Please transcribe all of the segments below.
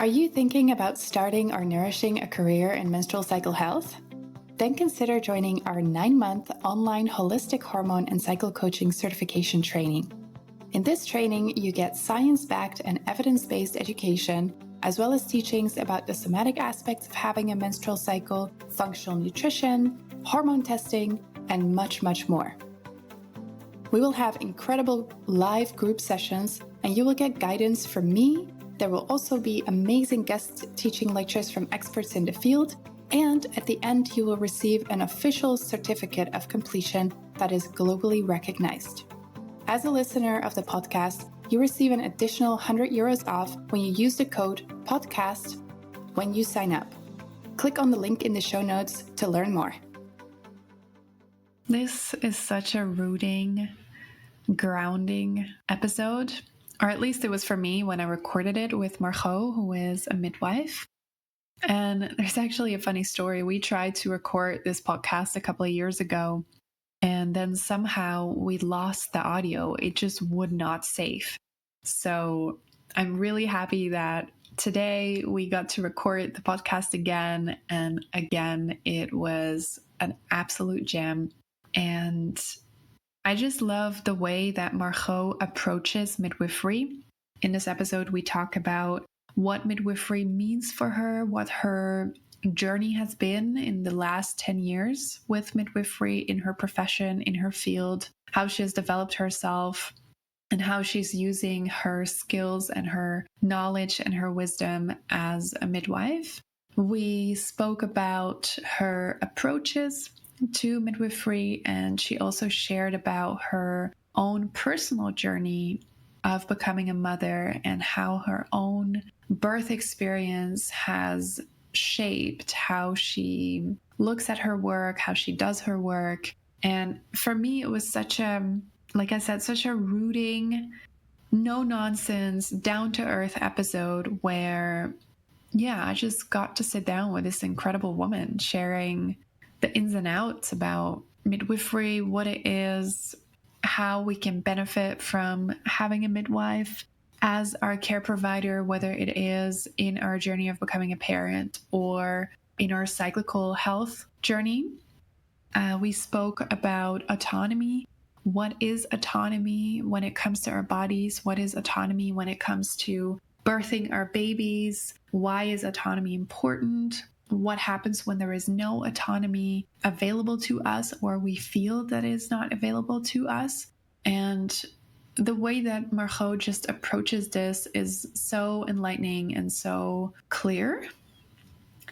Are you thinking about starting or nourishing a career in menstrual cycle health? Then consider joining our 9-month online holistic hormone and cycle coaching certification training. In this training, you get science-backed and evidence-based education, as well as teachings about the somatic aspects of having a menstrual cycle, functional nutrition, hormone testing, and much, much more. We will have incredible live group sessions, and you will get guidance from me. There will also be amazing guest teaching lectures from experts in the field, and at the end you will receive an official certificate of completion that is globally recognized. As a listener of the podcast, you receive an additional €100 off when you use the code PODCAST when you sign up. Click on the link in the show notes to learn more. This is such a rooting, grounding episode. Or at least it was for me when I recorded it with Margot, who is a midwife. And there's actually a funny story. We tried to record this podcast a couple of years ago, and then somehow we lost the audio. It just would not save. So I'm really happy that today we got to record the podcast again. And again, it was an absolute gem. And I just love the way that Margot approaches midwifery. In this episode, we talk about what midwifery means for her, what her journey has been in the last 10 years with midwifery in her profession, in her field, how she has developed herself, and how she's using her skills and her knowledge and her wisdom as a midwife. We spoke about her approaches to midwifery, and she also shared about her own personal journey of becoming a mother and how her own birth experience has shaped how she looks at her work, how she does her work. And for me, it was such a, like I said, such a rooting, no nonsense, down to earth episode where, I just got to sit down with this incredible woman sharing the ins and outs about midwifery, what it is, how we can benefit from having a midwife as our care provider, whether it is in our journey of becoming a parent or in our cyclical health journey. We spoke about autonomy. What is autonomy when it comes to our bodies? What is autonomy when it comes to birthing our babies? Why is autonomy important? What happens when there is no autonomy available to us, or we feel that it's not available to us? And the way that Margot just approaches this is so enlightening and so clear.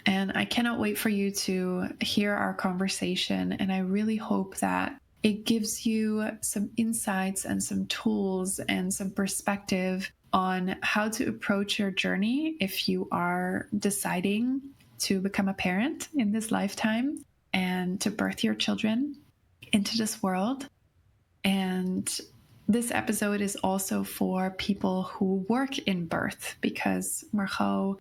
And I cannot wait for you to hear our conversation. And I really hope that it gives you some insights and some tools and some perspective on how to approach your journey if you are deciding to become a parent in this lifetime and to birth your children into this world. And this episode is also for people who work in birth, because Margot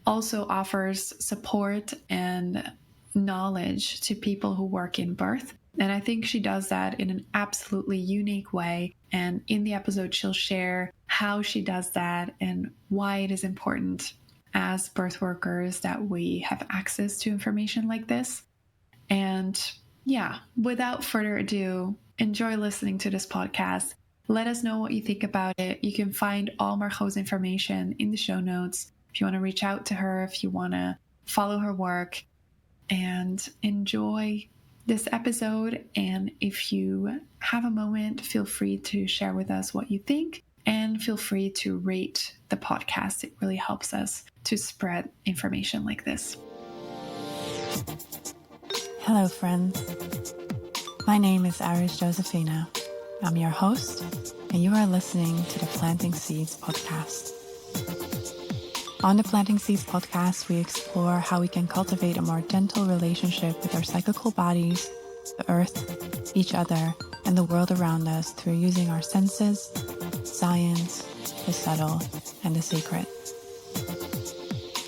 also offers support and knowledge to people who work in birth. And I think she does that in an absolutely unique way. And in the episode, she'll share how she does that and why it is important as birth workers that we have access to information like this. And without further ado, enjoy listening to this podcast. Let us know what you think about it. You can find all Margot's information in the show notes if you want to reach out to her, if you want to follow her work, and enjoy this episode. And if you have a moment, feel free to share with us what you think. And feel free to rate the podcast. It really helps us to spread information like this. Hello, friends. My name is Iris Josephina. I'm your host, and you are listening to the Planting Seeds podcast. On the Planting Seeds podcast, we explore how we can cultivate a more gentle relationship with our cyclical bodies, the earth, each other, and the world around us through using our senses, science, the subtle, and the sacred.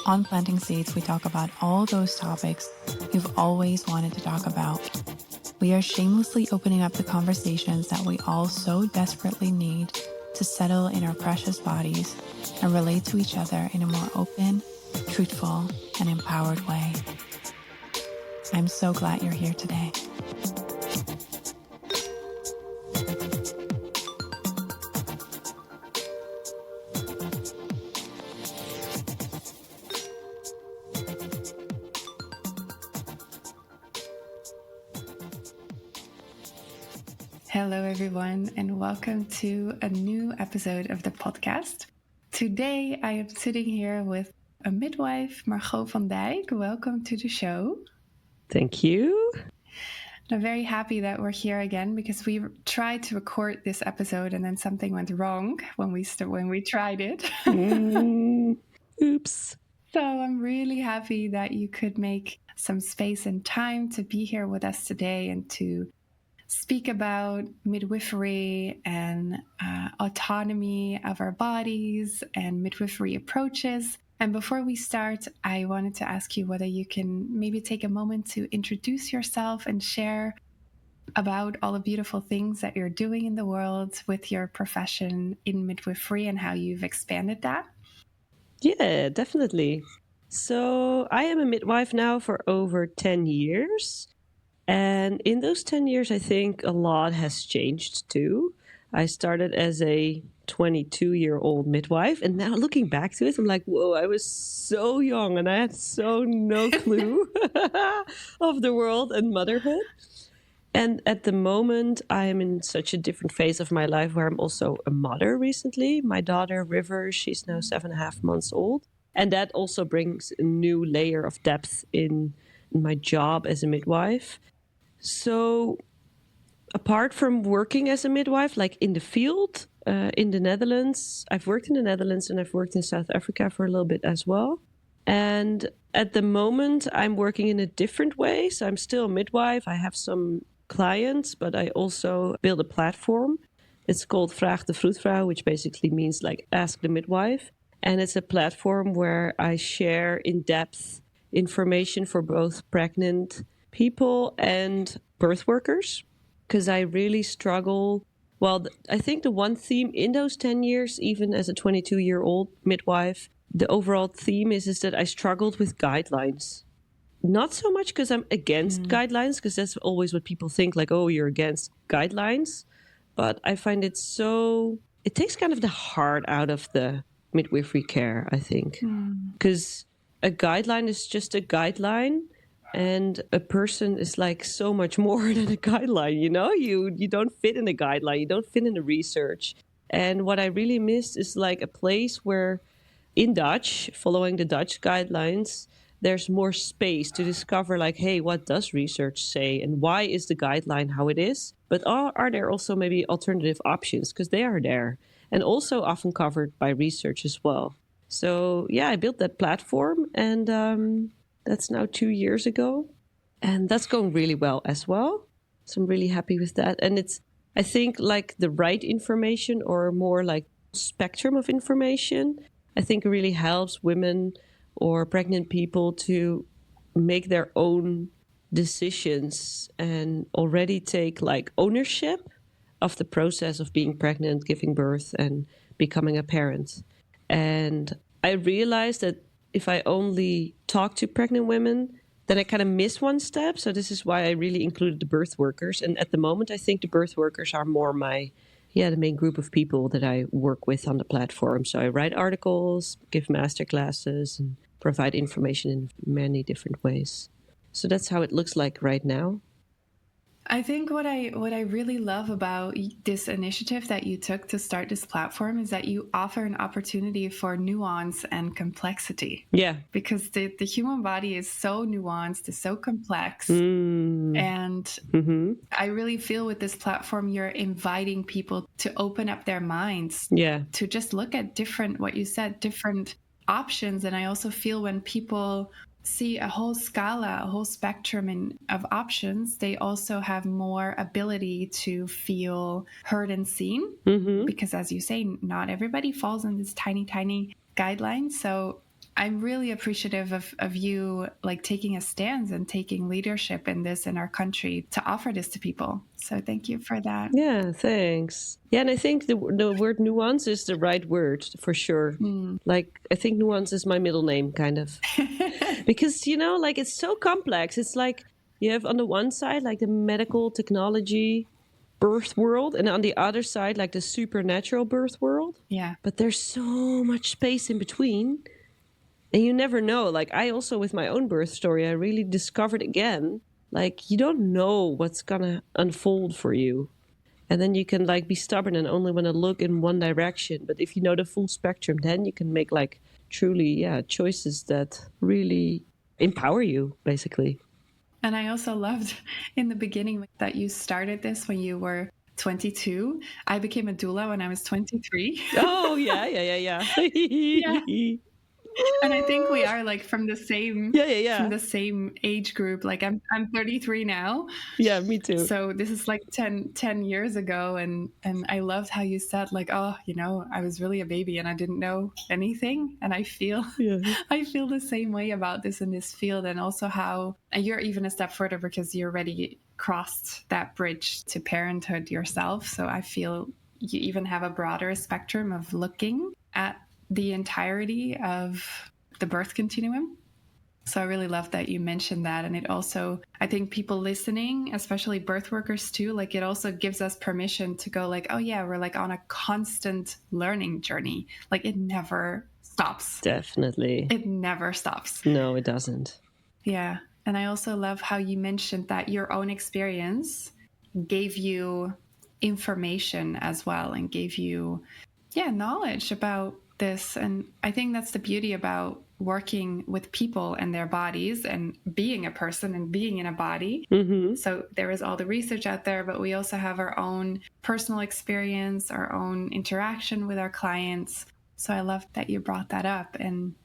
On Planting Seeds, we talk about all those topics you've always wanted to talk about. We are shamelessly opening up the conversations that we all so desperately need to settle in our precious bodies and relate to each other in a more open, truthful, and empowered way. I'm so glad you're here today. Hello, everyone, and welcome to a new episode of the podcast. Today, I am sitting here with a midwife, Margot van Dijk. Welcome to the show. Thank you. I'm very happy that we're here again because we tried to record this episode and then something went wrong when we tried it. Oops. So I'm really happy that you could make some space and time to be here with us today and to speak about midwifery and autonomy of our bodies and midwifery approaches. And before we start, I wanted to ask you whether you can maybe take a moment to introduce yourself and share about all the beautiful things that you're doing in the world with your profession in midwifery and how you've expanded that. Yeah, definitely. So I am a midwife now for over 10 years. And in those 10 years, I think a lot has changed too. I started as a 22-year-old midwife. And now looking back to it, I'm like, whoa, I was so young and I had so no clue of the world and motherhood. And at the moment, I am in such a different phase of my life where I'm also a mother recently. My daughter, River, she's now 7.5 months old. And that also brings a new layer of depth in my job as a midwife. So apart from working as a midwife, like in the field, in the Netherlands, I've worked in the Netherlands and I've worked in South Africa for a little bit as well. And at the moment, I'm working in a different way. So I'm still a midwife. I have some clients, but I also build a platform. It's called Vraag de Vroedvrouw, which basically means like ask the midwife. And it's a platform where I share in-depth information for both pregnant people and birth workers, because I really struggle. Well, I think the one theme in those 10 years, even as a 22-year-old midwife, the overall theme is that I struggled with guidelines. Not so much because I'm against guidelines, because that's always what people think, like, oh, you're against guidelines. But I find it takes kind of the heart out of the midwifery care, I think. Because a guideline is just a guideline, and a person is like so much more than a guideline, you know? You don't fit in a guideline, you don't fit in the research. And what I really missed is like a place where in Dutch, following the Dutch guidelines, there's more space to discover like, hey, what does research say and why is the guideline how it is? But are there also maybe alternative options? Because they are there and also often covered by research as well. So yeah, I built that platform and that's now 2 years ago. And that's going really well as well. So I'm really happy with that. And it's, I think, like the right information or more like spectrum of information, I think it really helps women or pregnant people to make their own decisions and already take like ownership of the process of being pregnant, giving birth, and becoming a parent. And I realized that if I only talk to pregnant women, then I kind of miss one step. So this is why I really included the birth workers. And at the moment, I think the birth workers are more the main group of people that I work with on the platform. So I write articles, give masterclasses, and provide information in many different ways. So that's how it looks like right now. I think what I really love about this initiative that you took to start this platform is that you offer an opportunity for nuance and complexity. Yeah. Because the human body is so nuanced, is so complex. And I really feel with this platform, you're inviting people to open up their minds to just look at different options. And I also feel when people see a whole scala, a whole spectrum of options, they also have more ability to feel heard and seen. Because as you say, not everybody falls in this tiny, tiny guideline. So I'm really appreciative of you like taking a stance and taking leadership in this in our country to offer this to people. So thank you for that. Yeah, thanks. Yeah, and I think the word nuance is the right word for sure. Like, I think nuance is my middle name, kind of. Because, like, it's so complex. It's like you have on the one side, like the medical technology birth world, and on the other side, like the supernatural birth world. Yeah. But there's so much space in between. And you never know. Like, I also, with my own birth story, I really discovered again, like, you don't know what's going to unfold for you. And then you can, like, be stubborn and only want to look in one direction. But if you know the full spectrum, then you can make, like, truly, choices that really empower you, basically. And I also loved in the beginning that you started this when you were 22. I became a doula when I was 23. Oh, yeah. Yeah. And I think we are like from the same from the same age group. Like I'm 33 now. Yeah, me too. So this is like 10 years ago, and I loved how you said like, oh, I was really a baby and I didn't know anything, and I feel the same way about this in this field. And also how you're even a step further because you already crossed that bridge to parenthood yourself. So I feel you even have a broader spectrum of looking at the entirety of the birth continuum. So I really love that you mentioned that. And it also, I think people listening, especially birth workers too, like it also gives us permission to go like, oh yeah, we're like on a constant learning journey. Like it never stops. Definitely. It never stops. No, it doesn't. Yeah. And I also love how you mentioned that your own experience gave you information as well and gave you, knowledge about this. And I think that's the beauty about working with people and their bodies and being a person and being in a body. Mm-hmm. So there is all the research out there, but we also have our own personal experience, our own interaction with our clients. So I love that you brought that up. And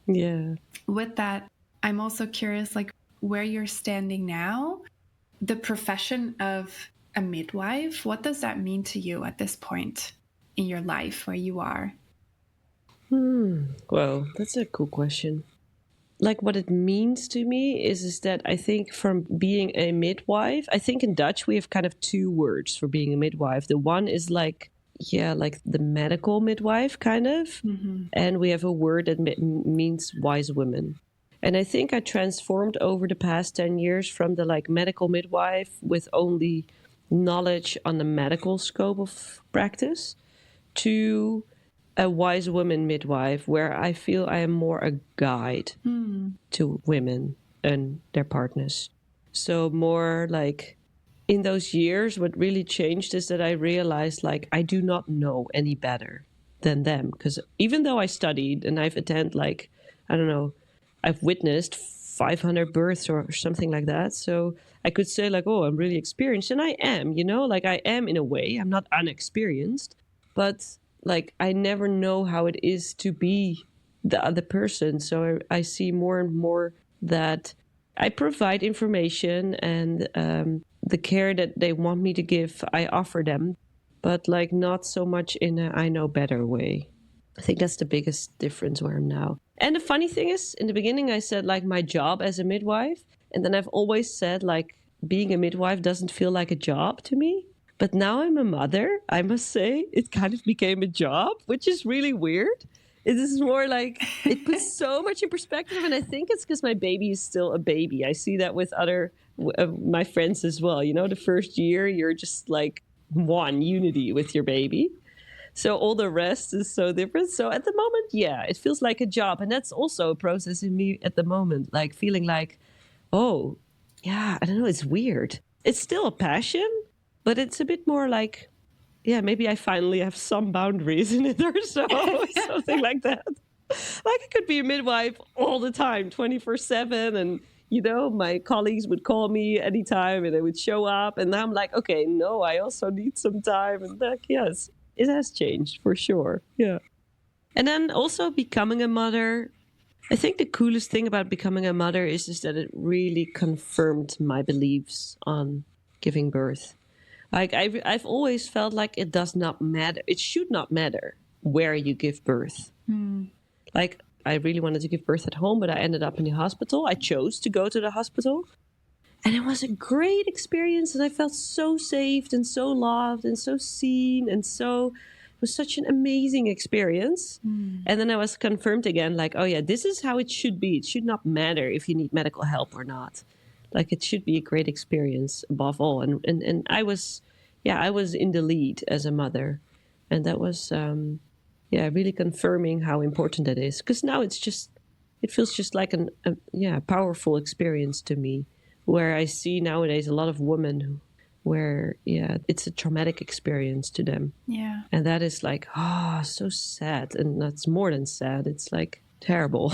with that, I'm also curious, like where you're standing now, the profession of a midwife, what does that mean to you at this point in your life where you are? Well, that's a cool question. Like what it means to me is that I think from being a midwife, I think in Dutch we have kind of two words for being a midwife. The one is like the medical midwife kind of. Mm-hmm. And we have a word that means wise woman. And I think I transformed over the past 10 years from the like medical midwife with only knowledge on the medical scope of practice to a wise woman midwife, where I feel I am more a guide to women and their partners. So more like in those years, what really changed is that I realized like I do not know any better than them. Because even though I studied and I've attended like, I don't know, I've witnessed 500 births or something like that. So I could say like, oh, I'm really experienced. And I am, like I am in a way. I'm not unexperienced, but like I never know how it is to be the other person. So I see more and more that I provide information and the care that they want me to give, I offer them, but like not so much in a I know better way. I think that's the biggest difference where I'm now. And the funny thing is, in the beginning I said like my job as a midwife, and then I've always said like being a midwife doesn't feel like a job to me. But now I'm a mother, I must say, it kind of became a job, which is really weird. It is more like, it puts so much in perspective. And I think it's because my baby is still a baby. I see that with other, my friends as well. The first year, you're just like one unity with your baby. So all the rest is so different. So at the moment, it feels like a job. And that's also a process in me at the moment, like feeling like, oh, I don't know, it's weird. It's still a passion. But it's a bit more like, maybe I finally have some boundaries in it or so, something like that. Like I could be a midwife all the time, 24/7. And, my colleagues would call me anytime and they would show up. And now I'm like, okay, no, I also need some time. And like, yes, it has changed for sure. Yeah. And then also becoming a mother. I think the coolest thing about becoming a mother is that it really confirmed my beliefs on giving birth. Like I've always felt like it does not matter. It should not matter where you give birth. Like I really wanted to give birth at home, but I ended up in the hospital. I chose to go to the hospital. And it was a great experience. And I felt so safe and so loved and so seen. And it was such an amazing experience. And then I was confirmed again, like, oh yeah, this is how it should be. It should not matter if you need medical help or not. Like, it should be a great experience above all. And I was in the lead as a mother. And that was, really confirming how important that is. Because now it feels just like a powerful experience to me, where I see nowadays a lot of women where it's a traumatic experience to them. Yeah. And that is like, so sad. And that's more than sad. It's like terrible.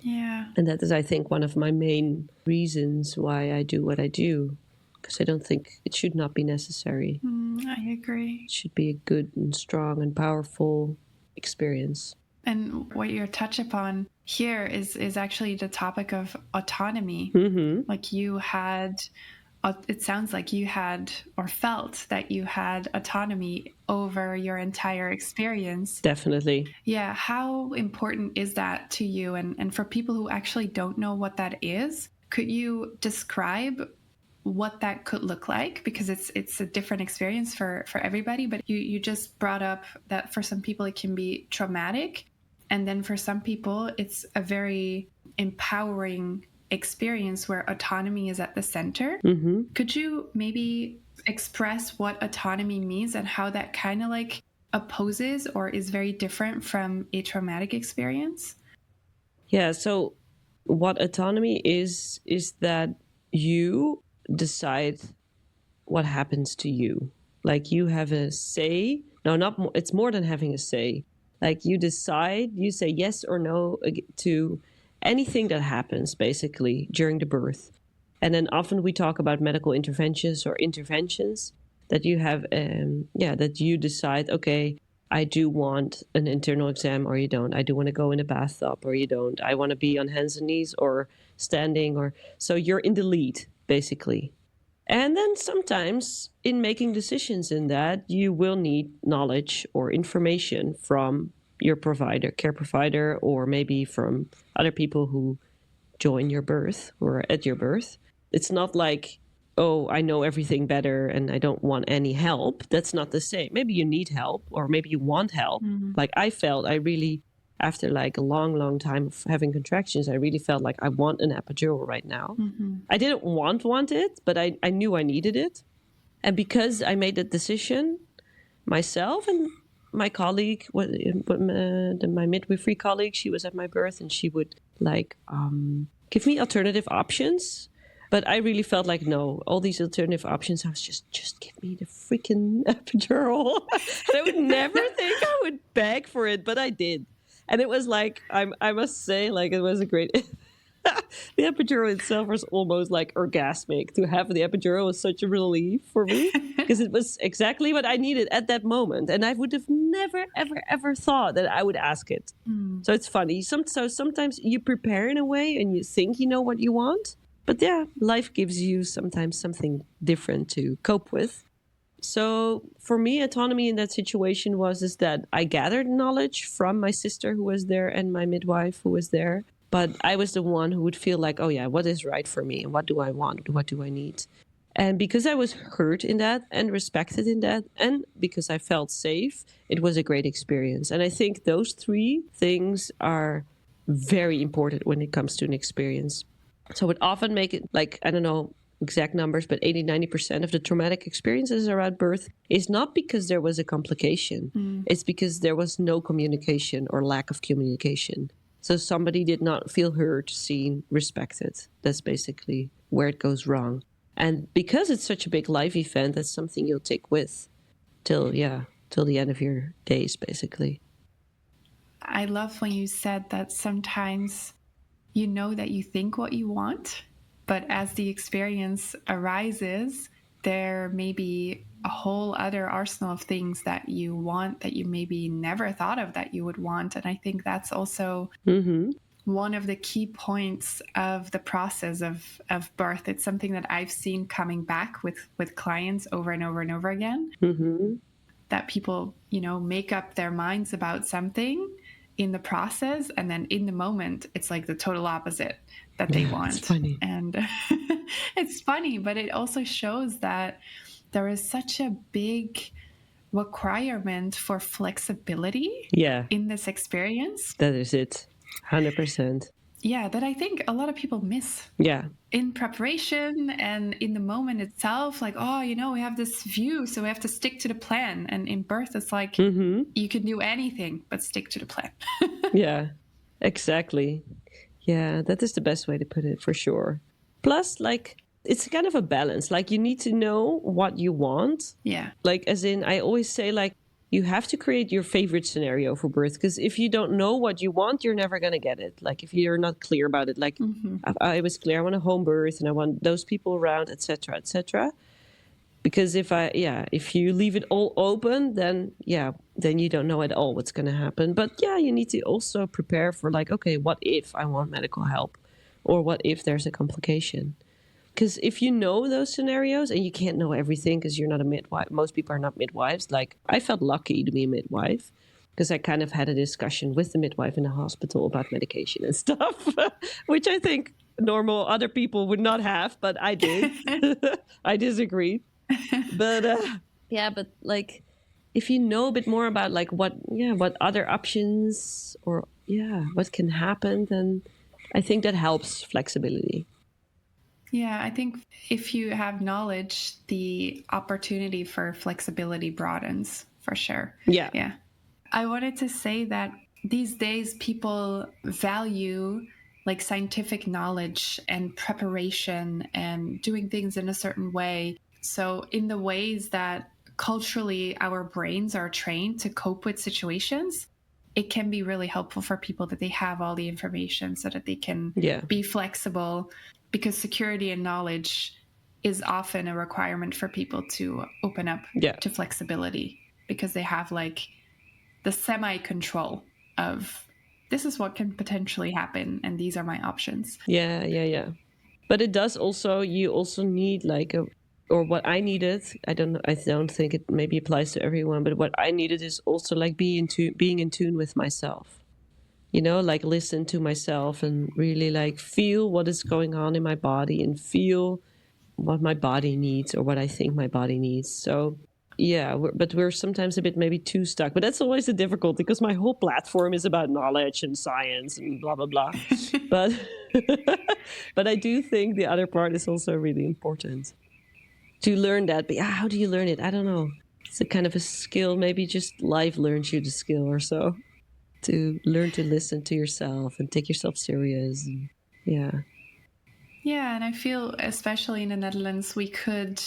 Yeah. And that is, I think, one of my main reasons why I do what I do. Because I don't think it should not be necessary. I agree. It should be a good and strong and powerful experience. And what you're touch upon here is actually the topic of autonomy. Like you had, it sounds like you had or felt that you had autonomy over your entire experience. Definitely. Yeah. How important is that to you? And for people who actually don't know what that is, could you describe what that could look like? Because it's a different experience for everybody. But you just brought up that for some people it can be traumatic. And then for some people, it's a very empowering experience where autonomy is at the center. Could you maybe express what autonomy means and how that kind of like opposes or is very different from a traumatic experience? Yeah, so what autonomy is that you decide what happens to you. Like you have a say. No, not more. It's more than having a say. Like you decide, you say yes or no to anything that happens basically during the birth. And then often we talk about medical interventions or interventions that you have, that you decide, okay, I do want an internal exam or you don't. I do want to go in a bathtub or you don't. I want to be on hands and knees or standing so you're in the lead basically. And then sometimes in making decisions in that, you will need knowledge or information from your provider, care provider, or maybe from other people who join your birth or at your birth. It's not like, oh, I know everything better and I don't want any help. That's not the same. Maybe you need help or maybe you want help. Like I really, after like a long, long time of having contractions, I really felt like I want an epidural right now. I didn't want it, but I knew I needed it. And because I made that decision myself and my colleague, my midwifery colleague, she was at my birth and she would like give me alternative options. But I really felt like, no, all these alternative options, I was just give me the freaking epidural. And I would never think I would beg for it, but I did. And it was like, I must say, like, it was a great... The epidural itself was almost like orgasmic. To have the epidural was such a relief for me because it was exactly what I needed at that moment. And I would have never, ever, ever thought that I would ask it. So it's funny. So sometimes you prepare in a way and you think you know what you want. But yeah, life gives you sometimes something different to cope with. So for me, autonomy in that situation is that I gathered knowledge from my sister who was there and my midwife who was there. But I was the one who would feel like, oh yeah, what is right for me? And what do I want? What do I need? And because I was heard in that and respected in that, and because I felt safe, it was a great experience. And I think those three things are very important when it comes to an experience. So it would often make it like, I don't know exact numbers, but 80-90% of the traumatic experiences around birth is not because there was a complication. It's because there was no communication or lack of communication. So somebody did not feel heard, seen, respected. That's basically where it goes wrong. And because it's such a big life event, that's something you'll take with till the end of your days, basically. I love when you said that sometimes you know that you think what you want, but as the experience arises, there may be a whole other arsenal of things that you want that you maybe never thought of that you would want. And I think that's also one of the key points of the process of birth. It's something that I've seen coming back with clients over and over and over again, that people, make up their minds about something in the process, and then in the moment it's like the total opposite that they want. It's funny. And it's funny, but it also shows that there is such a big requirement for flexibility in this experience. That is it. 100%. Yeah, that I think a lot of people miss. Yeah. In preparation and in the moment itself, like, oh, we have this view, so we have to stick to the plan. And in birth, it's like, you can do anything but stick to the plan. Yeah, exactly. Yeah, that is the best way to put it, for sure. Plus, like, it's kind of a balance. Like, you need to know what you want. Yeah. Like, as in, I always say, like, you have to create your favorite scenario for birth, because if you don't know what you want, you're never going to get it. Like, if you're not clear about it, like I was clear, I want a home birth and I want those people around, etc., etc. Because if you leave it all open, then you don't know at all what's going to happen. But you need to also prepare for, like, okay, what if I want medical help, or what if there's a complication? Because if you know those scenarios, and you can't know everything because you're not a midwife. Most people are not midwives. Like, I felt lucky to be a midwife because I kind of had a discussion with the midwife in the hospital about medication and stuff, which I think normal other people would not have, but I did. I disagreed. But but like, if you know a bit more about, like, what other options, or what can happen, then I think that helps flexibility. Yeah, I think if you have knowledge, the opportunity for flexibility broadens, for sure. Yeah. Yeah. I wanted to say that these days people value, like, scientific knowledge and preparation and doing things in a certain way. So in the ways that culturally our brains are trained to cope with situations, it can be really helpful for people that they have all the information so that they can be flexible. Because security and knowledge is often a requirement for people to open up to flexibility, because they have, like, the semi-control of, this is what can potentially happen and these are my options. Yeah. But it does also, you also need, like, or what I needed, I don't think it maybe applies to everyone, but what I needed is also, like, being in tune with myself. Like, listen to myself and really, like, feel what is going on in my body and feel what my body needs, or what I think my body needs. So, but we're sometimes a bit maybe too stuck. But that's always the difficulty, because my whole platform is about knowledge and science and blah, blah, blah. but I do think the other part is also really important to learn that. But how do you learn it? I don't know. It's a kind of a skill. Maybe just life learns you the skill or so. To learn to listen to yourself and take yourself serious. Yeah, and I feel, especially in the Netherlands, we could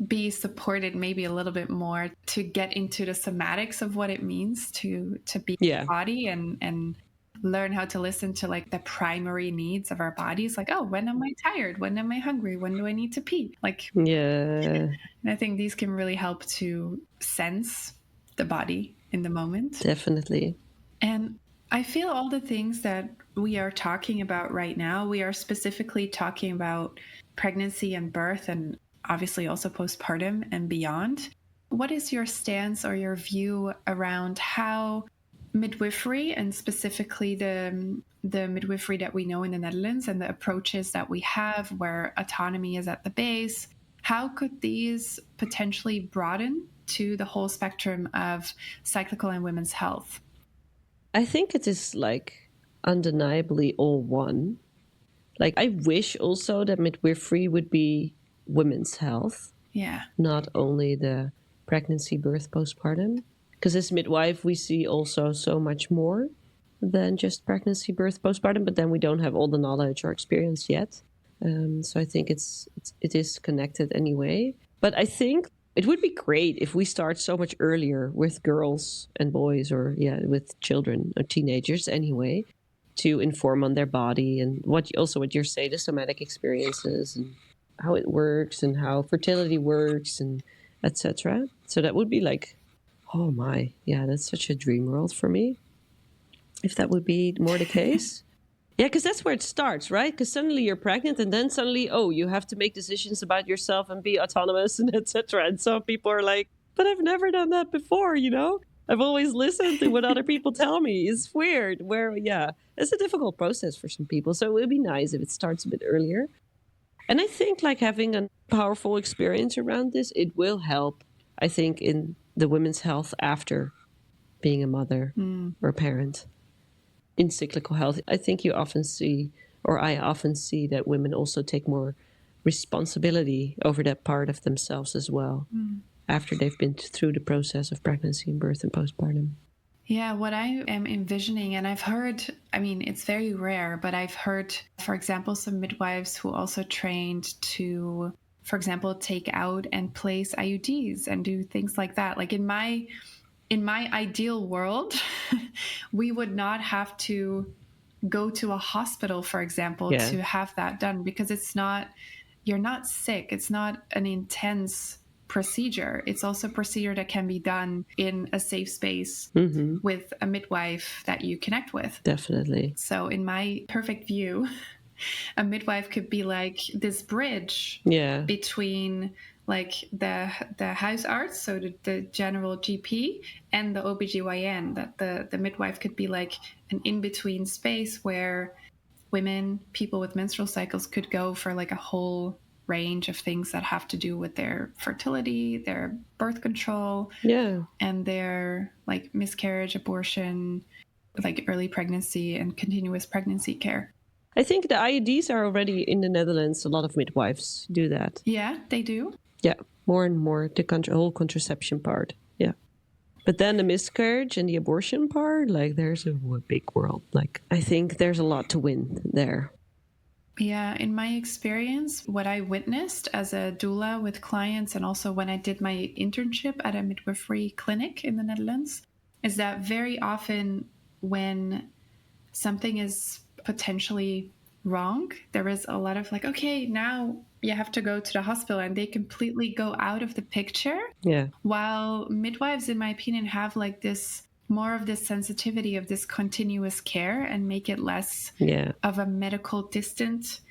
be supported maybe a little bit more to get into the somatics of what it means to be a body, and learn how to listen to, like, the primary needs of our bodies. Like, oh, when am I tired? When am I hungry? When do I need to pee? Like, and I think these can really help to sense the body in the moment. Definitely. And I feel all the things that we are talking about right now, we are specifically talking about pregnancy and birth, and obviously also postpartum and beyond. What is your stance or your view around how midwifery, and specifically the midwifery that we know in the Netherlands and the approaches that we have where autonomy is at the base, how could these potentially broaden to the whole spectrum of cyclical and women's health? I think it is, like, undeniably all one. Like, I wish also that midwifery would be women's health. Yeah. Not only the pregnancy, birth, postpartum. Because as midwife, we see also so much more than just pregnancy, birth, postpartum, but then we don't have all the knowledge or experience yet. So I think it is connected anyway. But I think it would be great if we start so much earlier with girls and boys, or with children or teenagers anyway, to inform on their body and what you're saying, the somatic experiences and how it works and how fertility works and etc. So that would be like, oh my, that's such a dream world for me. If that would be more the case. Yeah, because that's where it starts, right? Because suddenly you're pregnant and then suddenly, you have to make decisions about yourself and be autonomous and etc. And some people are like, but I've never done that before, I've always listened to what other people tell me. It's weird. It's a difficult process for some people. So it would be nice if it starts a bit earlier. And I think like having a powerful experience around this, it will help, I think, in the women's health after being a mother or a parent. In cyclical health, I think I often see that women also take more responsibility over that part of themselves as well after they've been through the process of pregnancy and birth and postpartum. Yeah, what I am envisioning, and I've heard, I mean, it's very rare, but I've heard, for example, some midwives who also trained to, for example, take out and place IUDs and do things like that. Like in my ideal world, we would not have to go to a hospital, for example, to have that done, because you're not sick. It's not an intense procedure. It's also a procedure that can be done in a safe space with a midwife that you connect with. Definitely. So in my perfect view, a midwife could be like this bridge between like the house arts, so the general GP, and the OBGYN, that the midwife could be like an in-between space where people with menstrual cycles could go for like a whole range of things that have to do with their fertility, their birth control, and their like miscarriage, abortion, like early pregnancy and continuous pregnancy care. I think the IUDs are already in the Netherlands. A lot of midwives do that. Yeah, they do. Yeah, more and more, the whole contraception part. Yeah. But then the miscarriage and the abortion part, like there's a big world. Like I think there's a lot to win there. Yeah, in my experience, what I witnessed as a doula with clients, and also when I did my internship at a midwifery clinic in the Netherlands, is that very often when something is potentially wrong, there is a lot of like, okay, now you have to go to the hospital, and they completely go out of the picture. Yeah. While midwives, in my opinion, have like this more of this sensitivity of this continuous care and make it less of a medical distant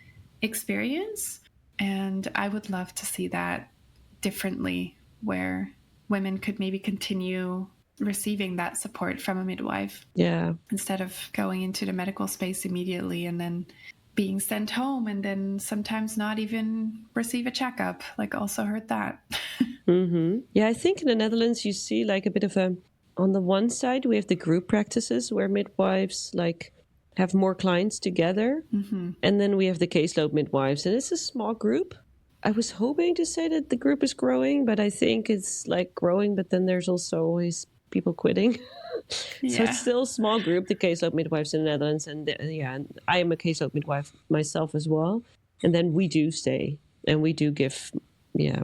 experience. And I would love to see that differently, where women could maybe continue receiving that support from a midwife. Yeah. Instead of going into the medical space immediately and then being sent home and then sometimes not even receive a checkup. Like also heard that. Yeah, I think in the Netherlands you see like a bit of on the one side, we have the group practices where midwives like have more clients together. And then we have the caseload midwives, and it's a small group. I was hoping to say that the group is growing, but I think it's like growing, but then there's also always people quitting. So it's still a small group, the caseload midwives in the Netherlands. And I am a caseload midwife myself as well. And then we do stay and we do give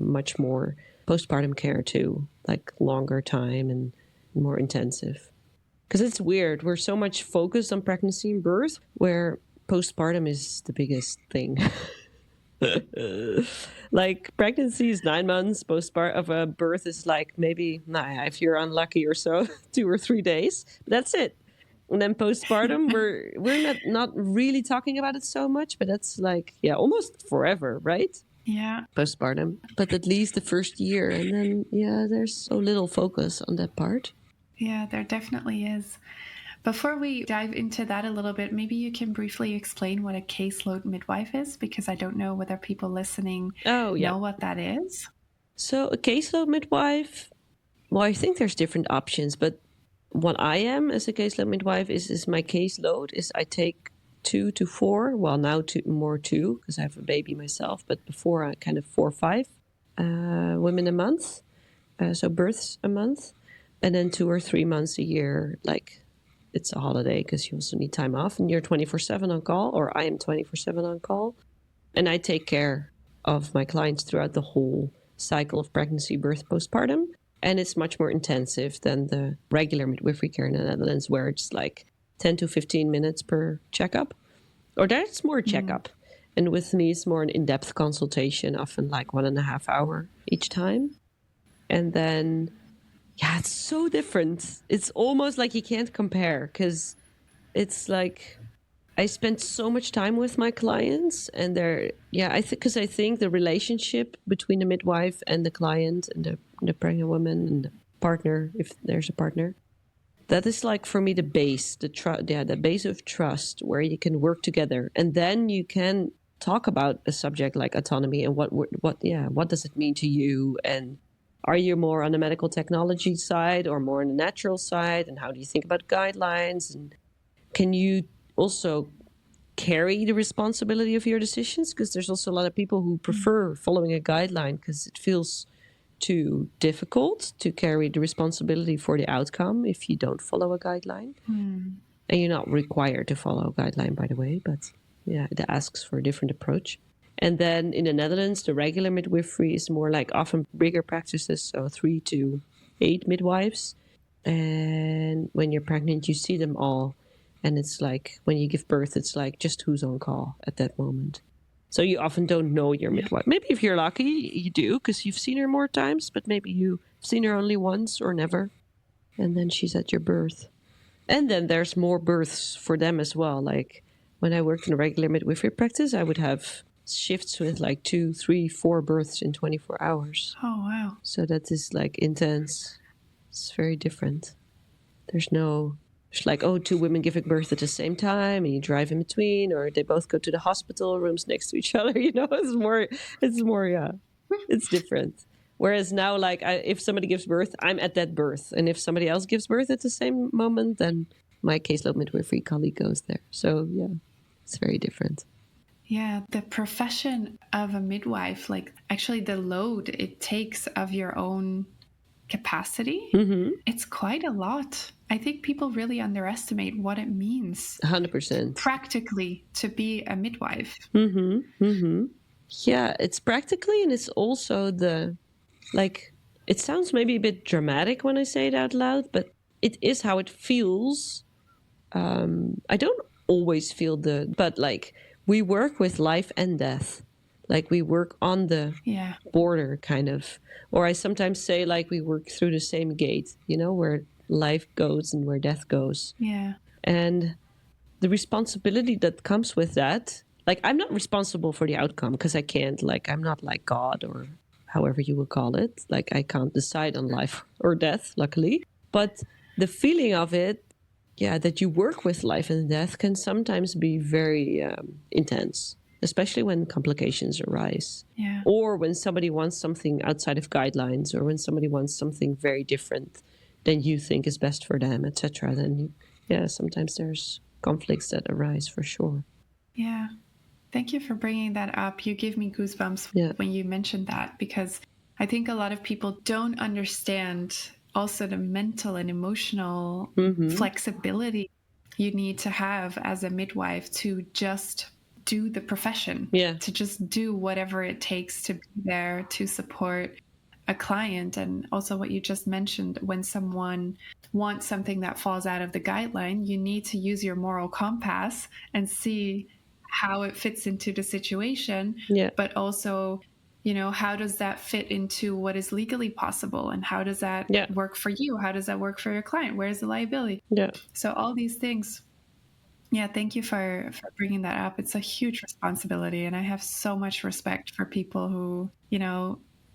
much more postpartum care too, like longer time and more intensive. Because it's weird. We're so much focused on pregnancy and birth, where postpartum is the biggest thing. Like pregnancy is 9 months, postpartum of a birth is like maybe, if you're unlucky or so, 2 or 3 days. That's it. And then postpartum, we're not really talking about it so much, but that's like, almost forever, right? Yeah. Postpartum. But at least the first year. And then, there's so little focus on that part. Yeah, there definitely is. Before we dive into that a little bit, maybe you can briefly explain what a caseload midwife is, because I don't know whether people listening know what that is. So a caseload midwife, well, I think there's different options, but what I am as a caseload midwife is my caseload is I take 2 to 4, well now 2 because I have a baby myself, but before I kind of 4 or 5 women a month, so births a month. And then 2 or 3 months a year, like it's a holiday because you also need time off and you're 24/7 on call, or I am 24/7 on call. And I take care of my clients throughout the whole cycle of pregnancy, birth, postpartum. And it's much more intensive than the regular midwifery care in the Netherlands, where it's like 10 to 15 minutes per checkup. Or that's more checkup. And with me, it's more an in-depth consultation, often like 1.5 hours each time. And then... it's so different. It's almost like you can't compare, because it's like I spend so much time with my clients, and I think the relationship between the midwife and the client and the pregnant woman and the partner, if there's a partner, that is like for me the base, the base of trust, where you can work together, and then you can talk about a subject like autonomy and what does it mean to you, and are you more on the medical technology side or more on the natural side, and how do you think about guidelines, and can you also carry the responsibility of your decisions, because there's also a lot of people who prefer following a guideline because it feels too difficult to carry the responsibility for the outcome if you don't follow a guideline. And you're not required to follow a guideline, by the way, but yeah, it asks for a different approach. And then in the Netherlands, the regular midwifery is more like often bigger practices, so 3 to 8 midwives. And when you're pregnant, you see them all. And it's like when you give birth, it's like just who's on call at that moment. So you often don't know your midwife. Maybe if you're lucky, you do, because you've seen her more times, but maybe you've seen her only once or never. And then she's at your birth. And then there's more births for them as well. Like when I worked in a regular midwifery practice, I would have shifts with like 2, 3, 4 births in 24 hours. Oh, wow. So that is like intense. It's very different. There's like, 2 women giving birth at the same time and you drive in between, or they both go to the hospital rooms next to each other. It's more, yeah, it's different. Whereas now, like if somebody gives birth, I'm at that birth. And if somebody else gives birth at the same moment, then my caseload midwifery colleague goes there. So yeah, it's very different. Yeah, the profession of a midwife, like actually the load it takes of your own capacity, it's quite a lot. I think people really underestimate what it means 100% practically to be a midwife. Yeah, it's practically, and it's also it sounds maybe a bit dramatic when I say it out loud, but it is how it feels. I don't always feel but like we work with life and death. Like we work on the border kind of, or I sometimes say like we work through the same gate, where life goes and where death goes. Yeah. And the responsibility that comes with that, like I'm not responsible for the outcome because I can't, like I'm not like God or however you would call it. Like I can't decide on life or death, luckily. But the feeling of it, that you work with life and death can sometimes be very intense, especially when complications arise. Yeah. Or when somebody wants something outside of guidelines, or when somebody wants something very different than you think is best for them, etc. Then, sometimes there's conflicts that arise for sure. Yeah. Thank you for bringing that up. You give me goosebumps when you mentioned that, because I think a lot of people don't understand also the mental and emotional flexibility you need to have as a midwife to just do the profession, to just do whatever it takes to be there to support a client. And also what you just mentioned, when someone wants something that falls out of the guideline, you need to use your moral compass and see how it fits into the situation, but also, how does that fit into what is legally possible, and how does that work for you? How does that work for your client? Where's the liability? So all these things. Thank you for bringing that up. It's a huge responsibility, and I have so much respect for people who,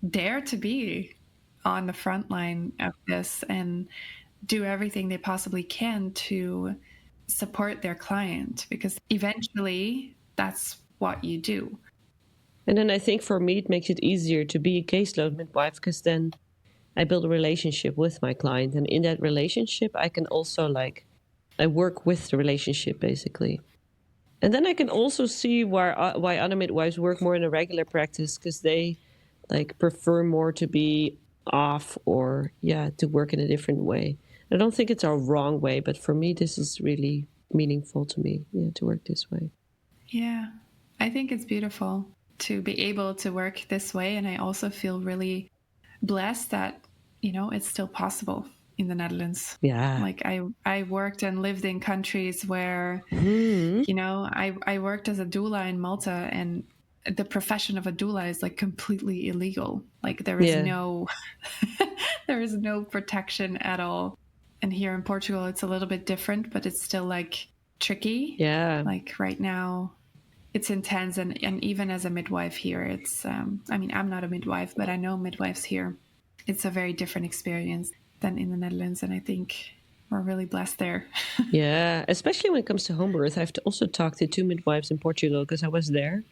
dare to be on the front line of this and do everything they possibly can to support their client, because eventually that's what you do. And then I think for me, it makes it easier to be a caseload midwife, because then I build a relationship with my client. And in that relationship, I can also I work with the relationship basically. And then I can also see why other midwives work more in a regular practice, because they prefer more to be off or to work in a different way. I don't think it's a wrong way, but for me, this is really meaningful to me, to work this way. Yeah, I think it's beautiful to be able to work this way. And I also feel really blessed that, it's still possible in the Netherlands. Yeah. Like I worked and lived in countries where, I worked as a doula in Malta, and the profession of a doula is completely illegal. Like there is no, there is no protection at all. And here in Portugal, it's a little bit different, but it's still tricky. Yeah. Like right now, it's intense. And even as a midwife here, it's, I'm not a midwife, but I know midwives here. It's a very different experience than in the Netherlands. And I think we're really blessed there. Yeah, especially when it comes to home birth. I've also talked to 2 midwives in Portugal because I was there,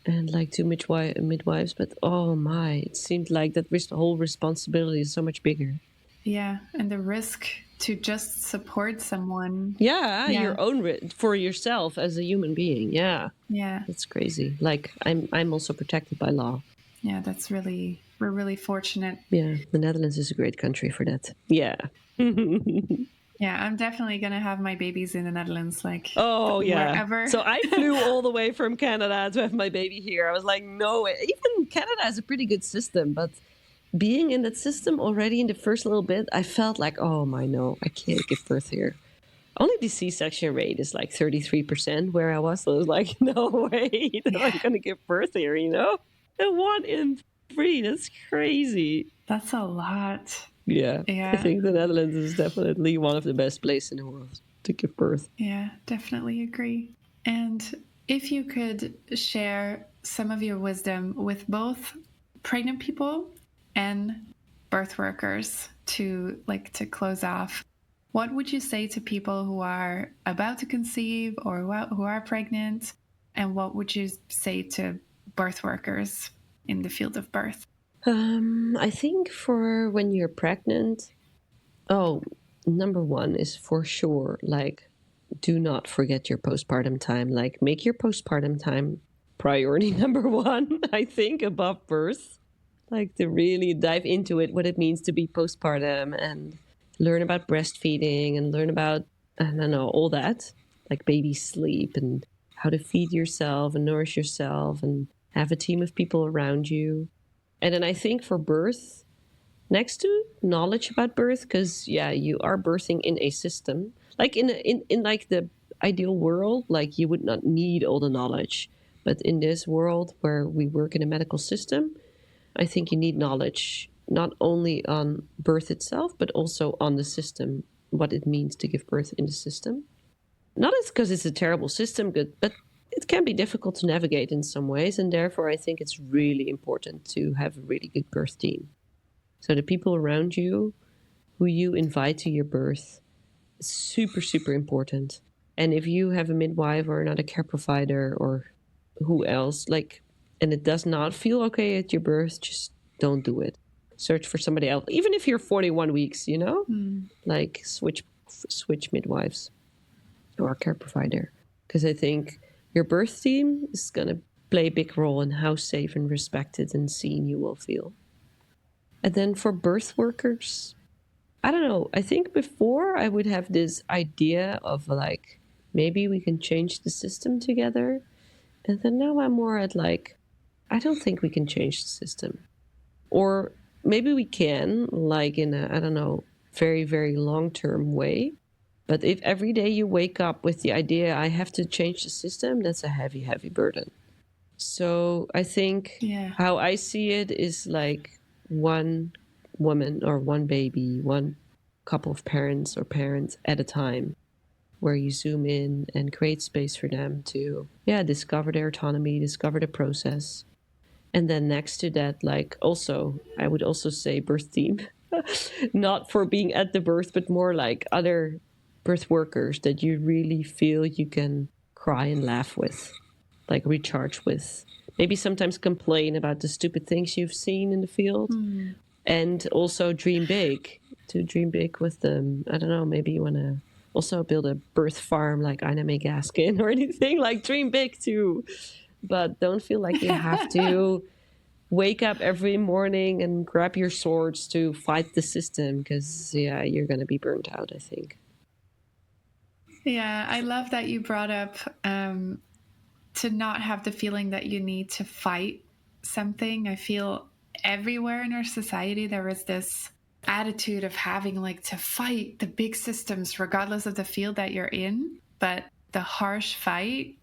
and like 2 midwives. But oh my, it seemed like that whole responsibility is so much bigger. Yeah, and the risk to just support someone. Yeah, your own for yourself as a human being. Yeah, that's crazy. Like I'm also protected by law. Yeah, we're really fortunate. Yeah, the Netherlands is a great country for that. Yeah. Yeah, I'm definitely going to have my babies in the Netherlands, like wherever. So I flew all the way from Canada to have my baby here. I was like, no way. Even Canada has a pretty good system, but being in that system already in the first little bit, I felt like, oh my, no, I can't give birth here. Only the C-section rate is like 33% where I was. So I was like, no way that I'm going to give birth here, you know? And 1 in 3, that's crazy. That's a lot. Yeah, I think the Netherlands is definitely one of the best places in the world to give birth. Yeah, definitely agree. And if you could share some of your wisdom with both pregnant people and birth workers to close off, what would you say to people who are about to conceive or who are pregnant? And what would you say to birth workers in the field of birth? I think for when you're pregnant, number 1 is for sure, like, do not forget your postpartum time. Like, make your postpartum time priority number 1, I think, above birth. Like, to really dive into it, what it means to be postpartum, and learn about breastfeeding and learn about, I don't know, all that, like baby sleep and how to feed yourself and nourish yourself and have a team of people around you. And then I think for birth, next to knowledge about birth, because you are birthing in a system. Like in like the ideal world, like you would not need all the knowledge. But in this world where we work in a medical system, I think you need knowledge, not only on birth itself, but also on the system, what it means to give birth in the system. Not because it's a terrible system, but it can be difficult to navigate in some ways, and therefore I think it's really important to have a really good birth team. So the people around you who you invite to your birth is super, super important. And if you have a midwife or another care provider or who else, and it does not feel okay at your birth, just don't do it. Search for somebody else, even if you're 41 weeks, you know, like switch midwives or care provider. Because I think your birth team is going to play a big role in how safe and respected and seen you will feel. And then for birth workers, I don't know. I think before I would have this idea of like, maybe we can change the system together. And then now I'm more at like, I don't think we can change the system. Or maybe we can, like in a, I don't know, very, very long-term way. But if every day you wake up with the idea, I have to change the system, that's a heavy, heavy burden. So I think how I see it is like one woman or one baby, one couple of parents or parents at a time, where you zoom in and create space for them to, discover their autonomy, discover the process. And then next to that, like also, I would also say birth team, not for being at the birth, but more like other birth workers that you really feel you can cry and laugh with, like recharge with, maybe sometimes complain about the stupid things you've seen in the field, and also dream big, to dream big with them. I don't know, maybe you want to also build a birth farm like Ina May Gaskin or anything, like dream big too. But don't feel like you have to wake up every morning and grab your swords to fight the system, because, you're going to be burnt out, I think. Yeah, I love that you brought up to not have the feeling that you need to fight something. I feel everywhere in our society there is this attitude of having like to fight the big systems regardless of the field that you're in. But the harsh fight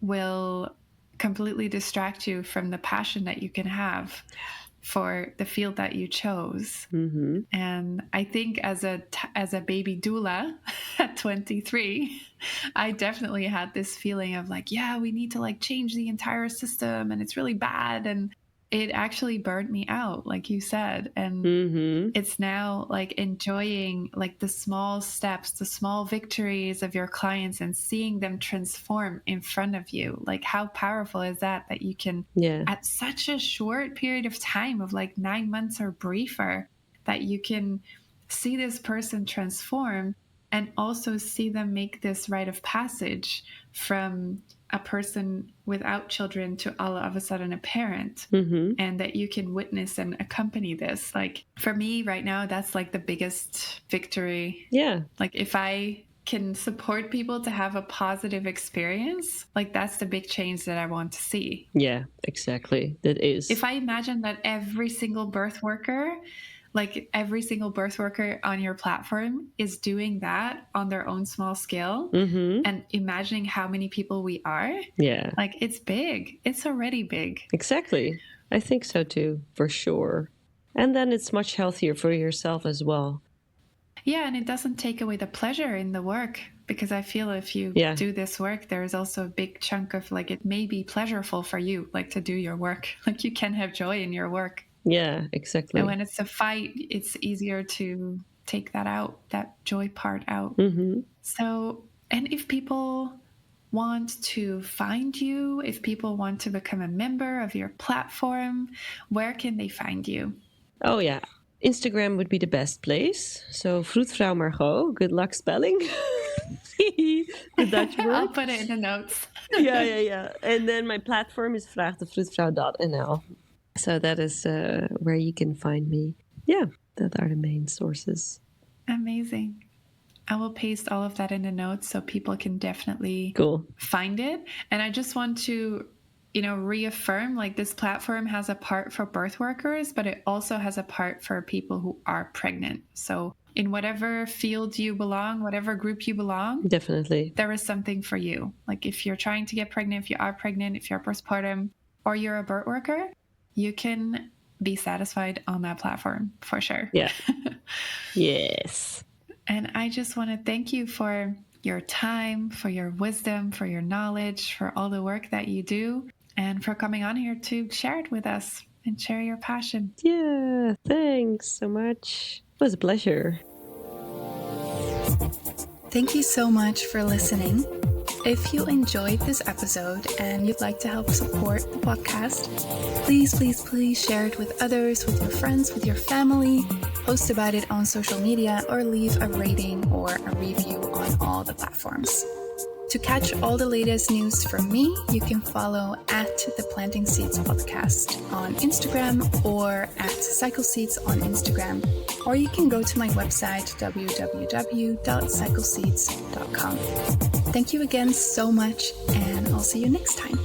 will completely distract you from the passion that you can have for the field that you chose. And I think as a baby doula at 23, I definitely had this feeling of like, we need to like change the entire system and it's really bad. And it actually burned me out, like you said. And it's now like enjoying like the small steps, the small victories of your clients and seeing them transform in front of you. Like how powerful is that you can, at such a short period of time of like 9 months or briefer, that you can see this person transform and also see them make this rite of passage from a person without children to all of a sudden a parent, and that you can witness and accompany this. Like for me right now, that's like the biggest victory. Yeah. Like if I can support people to have a positive experience, like that's the big change that I want to see. Yeah, exactly. That is. If I imagine that every single birth worker on your platform is doing that on their own small scale, and imagining how many people we are, like it's big. It's already big. Exactly. I think so too, for sure. And then it's much healthier for yourself as well. Yeah, and it doesn't take away the pleasure in the work, because I feel if you do this work, there is also a big chunk of like, it may be pleasurable for you, like to do your work. Like you can have joy in your work. Yeah, exactly. And when it's a fight, it's easier to take that out, that joy part out. So, and if people want to find you, if people want to become a member of your platform, where can they find you? Oh, yeah. Instagram would be the best place. So, Vroedvrouw Margot, good luck spelling. The Dutch word. I'll put it in the notes. Yeah. And then my platform is vraagdevroedvrouw.nl. So that is where you can find me. Yeah, that are the main sources. Amazing. I will paste all of that in the notes so people can definitely find it. And I just want to, reaffirm, like this platform has a part for birth workers, but it also has a part for people who are pregnant. So in whatever field you belong, whatever group you belong, definitely, there is something for you. Like if you're trying to get pregnant, if you are pregnant, if you're postpartum, or you're a birth worker, you can be satisfied on that platform for sure. Yeah. Yes. And I just want to thank you for your time, for your wisdom, for your knowledge, for all the work that you do, and for coming on here to share it with us and share your passion. Yeah, thanks so much. It was a pleasure. Thank you so much for listening. If you enjoyed this episode and you'd like to help support the podcast, please share it with others, with your friends, with your family, post about it on social media, or leave a rating or a review on all the platforms. To catch all the latest news from me, you can follow at the Planting Seeds podcast on Instagram or at Cycle Seeds on Instagram, or you can go to my website www.cycleseeds.com. Thank you again so much, and I'll see you next time.